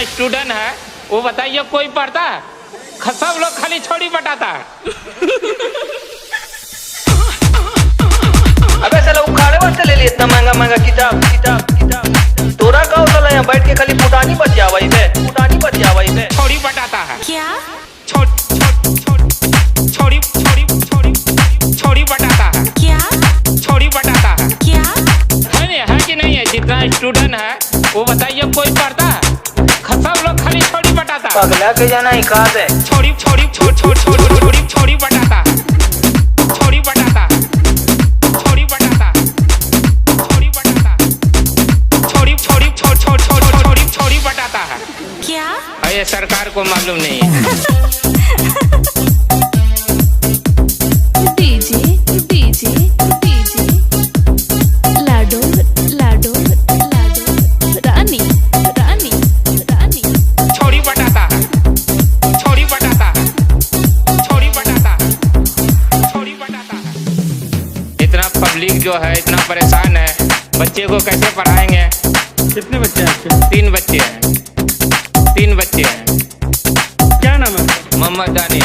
Student है वो बताइए कोई पढ़ता है? सब लोग खाली छोड़ी बटाता है। अबे साला उखाड़े वास्ते ले लिए इतना महंगा महंगा किताब। तोरा का होता यहाँ बैठ के खाली फुटानी बच जावा बे, फुटानी बच जावा बे। छोड़ी बटाता है क्या? छोड़ी बटाता है क्या? छोड़ी बटाता है क्या? है कि नहीं है? जितना स्टूडेंट है वो बताइए कोई पढ़ता है? सब लोग खाली छोड़ी बटाता है। पगला के जाना ही कहा है। छोड़ी बटाता है। छोड़ी बटाता है। छोड़ी बटाता है। छोड़ी बटाता है। छोड़ी बटाता है। क्या? ये सरकार को मालूम नहीं है। डीजे लाडो रानी छोड़ी बटाता है। छोड़ी बटाता है। छोड़ी बटाता है। छोड़ी बटाता है। इतना पब्लिक जो है इतना परेशान है, बच्चे को कैसे पढ़ाएंगे? कितने बच्चे हैं आपके? 3 बच्चे हैं। 3 बच्चे हैं। क्या नाम है? मोहम्मद दानिश।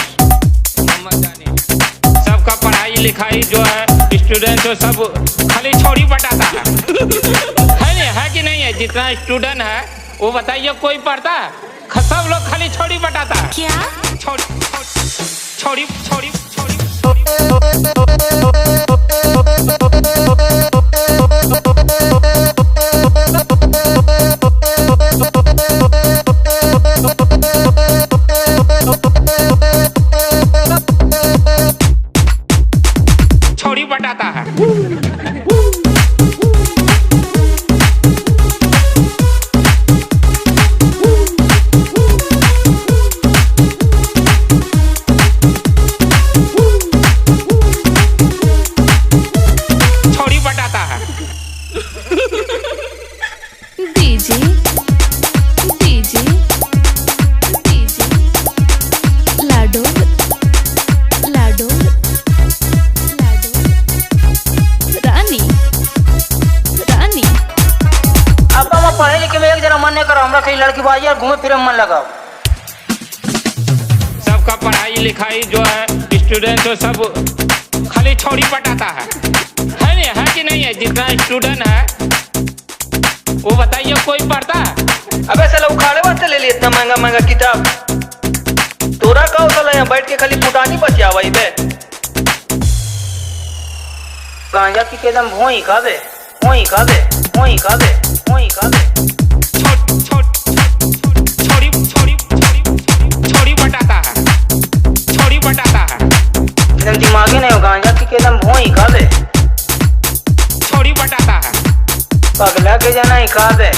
सबका पढ़ाई लिखाई जो है स्टूडेंट जो सब खाली छोड़ी बटाता है। है कि नहीं है? जितना स्टूडेंट है वो बताइए कोई पढ़ता है? सब लोग खाली छोड़ी बटाता है। क्या? छोड़ी छोड़ी बटाता है। छोड़ी बटाता है। डीजे लाडो रानी अब हम पढ़े लिखे में एक जरा मन नहीं करो, हमरा कहीं लड़की बाजी और घूमे फिरे में मन लगाओ। सबका पढ़ाई लिखाई जो है स्टूडेंट जो सब खाली छोड़ी बटाता है कि नहीं है? जितना स्टूडेंट है वो बताइए कोई पढ़ता है? अबे साला उखाड़े वास्ते ले लिए इतना महंगा महंगा किताब। तोरा का होता यहाँ बैठ के खाली फुटानी बच जावा बे। गांजा की एकदम भोई खाबे। छोड़ी बटाता है। छोड़ी बटाता है। एकदम दिमागे नहीं हो, गांजा की एकदम भोई खाबे। छोड़ी बटाता है। पगला के जाना ही खाबे।